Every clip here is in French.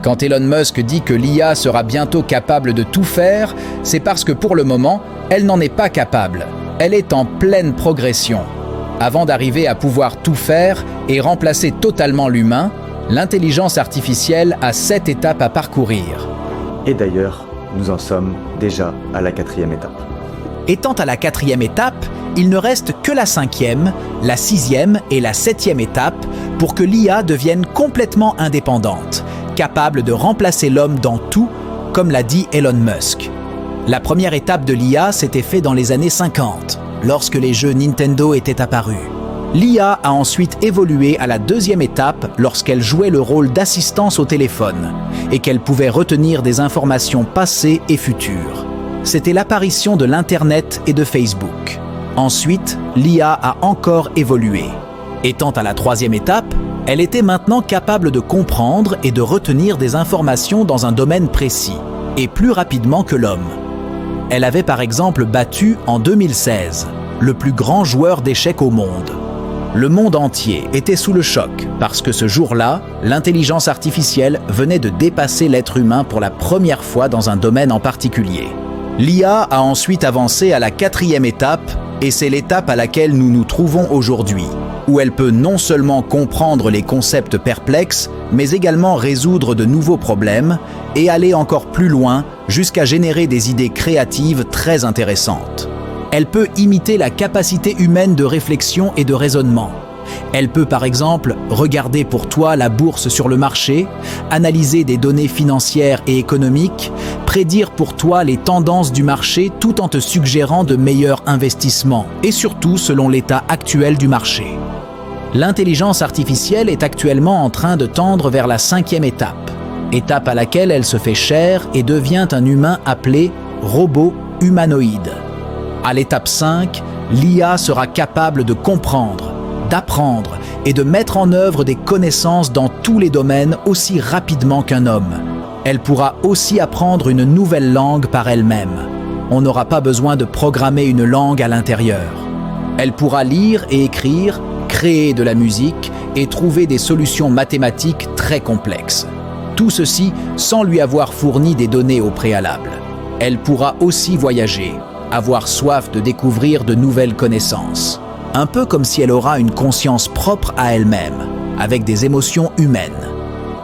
Quand Elon Musk dit que l'IA sera bientôt capable de tout faire, c'est parce que pour le moment, elle n'en est pas capable. Elle est en pleine progression. Avant d'arriver à pouvoir tout faire et remplacer totalement l'humain, l'intelligence artificielle a 7 étapes à parcourir. Et d'ailleurs, nous en sommes déjà à la 4e étape. Étant à la 4e étape, il ne reste que la 5e, la 6e et la 7e étape pour que l'IA devienne complètement indépendante, capable de remplacer l'homme dans tout, comme l'a dit Elon Musk. La première étape de l'IA s'était faite dans les années 50, lorsque les jeux Nintendo étaient apparus. L'IA a ensuite évolué à la 2e étape lorsqu'elle jouait le rôle d'assistance au téléphone et qu'elle pouvait retenir des informations passées et futures. C'était l'apparition de l'Internet et de Facebook. Ensuite, l'IA a encore évolué. Étant à la 3e étape, elle était maintenant capable de comprendre et de retenir des informations dans un domaine précis, et plus rapidement que l'homme. Elle avait par exemple battu en 2016 le plus grand joueur d'échecs au monde. Le monde entier était sous le choc parce que ce jour-là, l'intelligence artificielle venait de dépasser l'être humain pour la première fois dans un domaine en particulier. L'IA a ensuite avancé à la 4e étape et c'est l'étape à laquelle nous nous trouvons aujourd'hui, où elle peut non seulement comprendre les concepts perplexes, mais également résoudre de nouveaux problèmes et aller encore plus loin jusqu'à générer des idées créatives très intéressantes. Elle peut imiter la capacité humaine de réflexion et de raisonnement. Elle peut par exemple regarder pour toi la bourse sur le marché, analyser des données financières et économiques, prédire pour toi les tendances du marché tout en te suggérant de meilleurs investissements et surtout selon l'état actuel du marché. L'intelligence artificielle est actuellement en train de tendre vers la 5e étape à laquelle elle se fait chair et devient un humain appelé robot humanoïde. À l'étape 5, l'IA sera capable de comprendre, d'apprendre et de mettre en œuvre des connaissances dans tous les domaines aussi rapidement qu'un homme. Elle pourra aussi apprendre une nouvelle langue par elle-même. On n'aura pas besoin de programmer une langue à l'intérieur. Elle pourra lire et écrire, créer de la musique et trouver des solutions mathématiques très complexes. Tout ceci sans lui avoir fourni des données au préalable. Elle pourra aussi voyager, avoir soif de découvrir de nouvelles connaissances. Un peu comme si elle aura une conscience propre à elle-même, avec des émotions humaines.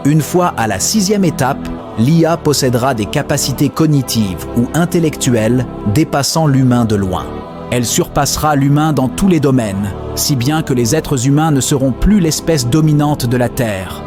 Une fois à la 6e étape, l'IA possédera des capacités cognitives ou intellectuelles dépassant l'humain de loin. Elle surpassera l'humain dans tous les domaines, si bien que les êtres humains ne seront plus l'espèce dominante de la Terre.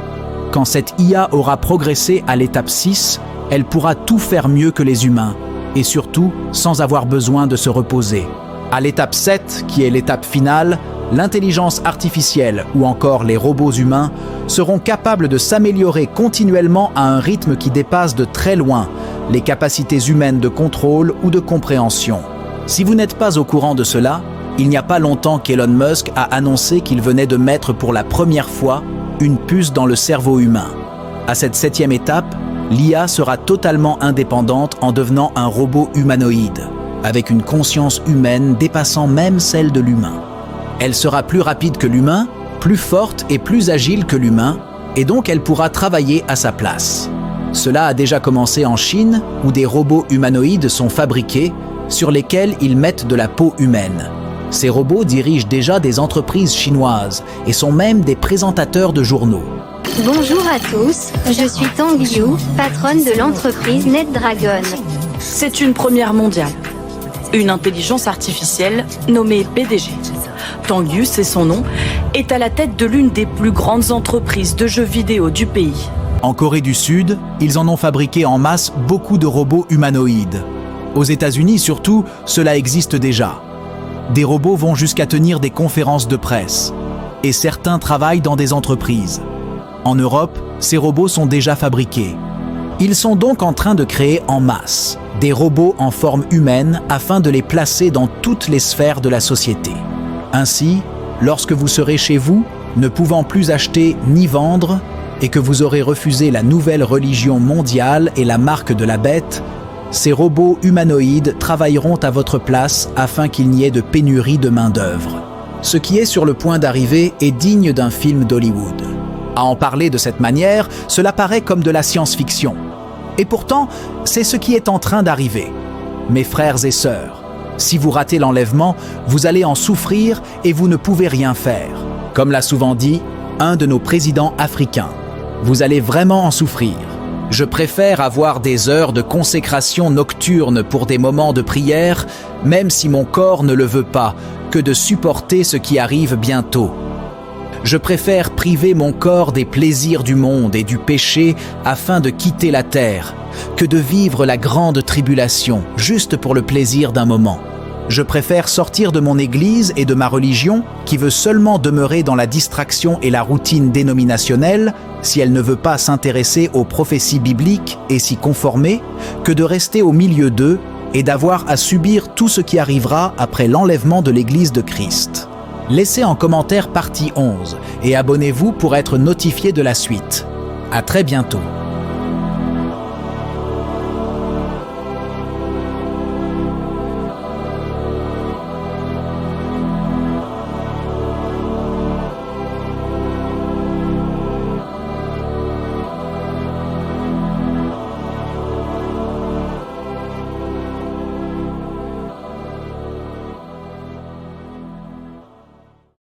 Quand cette IA aura progressé à l'étape 6, elle pourra tout faire mieux que les humains, et surtout sans avoir besoin de se reposer. À l'étape 7, qui est l'étape finale, l'intelligence artificielle ou encore les robots humains seront capables de s'améliorer continuellement à un rythme qui dépasse de très loin les capacités humaines de contrôle ou de compréhension. Si vous n'êtes pas au courant de cela, il n'y a pas longtemps qu'Elon Musk a annoncé qu'il venait de mettre pour la première fois une puce dans le cerveau humain. À cette 7e étape, l'IA sera totalement indépendante en devenant un robot humanoïde, avec une conscience humaine dépassant même celle de l'humain. Elle sera plus rapide que l'humain, plus forte et plus agile que l'humain, et donc elle pourra travailler à sa place. Cela a déjà commencé en Chine, où des robots humanoïdes sont fabriqués, sur lesquels ils mettent de la peau humaine. Ces robots dirigent déjà des entreprises chinoises et sont même des présentateurs de journaux. Bonjour à tous, je suis Tang Yu, patronne de l'entreprise NetDragon. C'est une première mondiale. Une intelligence artificielle nommée PDG. Tang Yu, c'est son nom, est à la tête de l'une des plus grandes entreprises de jeux vidéo du pays. En Corée du Sud, ils en ont fabriqué en masse beaucoup de robots humanoïdes. Aux États-Unis surtout, cela existe déjà. Des robots vont jusqu'à tenir des conférences de presse. Et certains travaillent dans des entreprises. En Europe, ces robots sont déjà fabriqués. Ils sont donc en train de créer en masse des robots en forme humaine afin de les placer dans toutes les sphères de la société. Ainsi, lorsque vous serez chez vous, ne pouvant plus acheter ni vendre, et que vous aurez refusé la nouvelle religion mondiale et la marque de la bête, ces robots humanoïdes travailleront à votre place afin qu'il n'y ait de pénurie de main-d'œuvre. Ce qui est sur le point d'arriver est digne d'un film d'Hollywood. À en parler de cette manière, cela paraît comme de la science-fiction. Et pourtant, c'est ce qui est en train d'arriver. Mes frères et sœurs, si vous ratez l'enlèvement, vous allez en souffrir et vous ne pouvez rien faire. Comme l'a souvent dit un de nos présidents africains, vous allez vraiment en souffrir. Je préfère avoir des heures de consécration nocturne pour des moments de prière, même si mon corps ne le veut pas, que de supporter ce qui arrive bientôt. Je préfère priver mon corps des plaisirs du monde et du péché afin de quitter la terre, que de vivre la grande tribulation juste pour le plaisir d'un moment. Je préfère sortir de mon église et de ma religion, qui veut seulement demeurer dans la distraction et la routine dénominationnelle, si elle ne veut pas s'intéresser aux prophéties bibliques et s'y conformer, que de rester au milieu d'eux et d'avoir à subir tout ce qui arrivera après l'enlèvement de l'Église de Christ. Laissez en commentaire partie 11 et abonnez-vous pour être notifié de la suite. À très bientôt.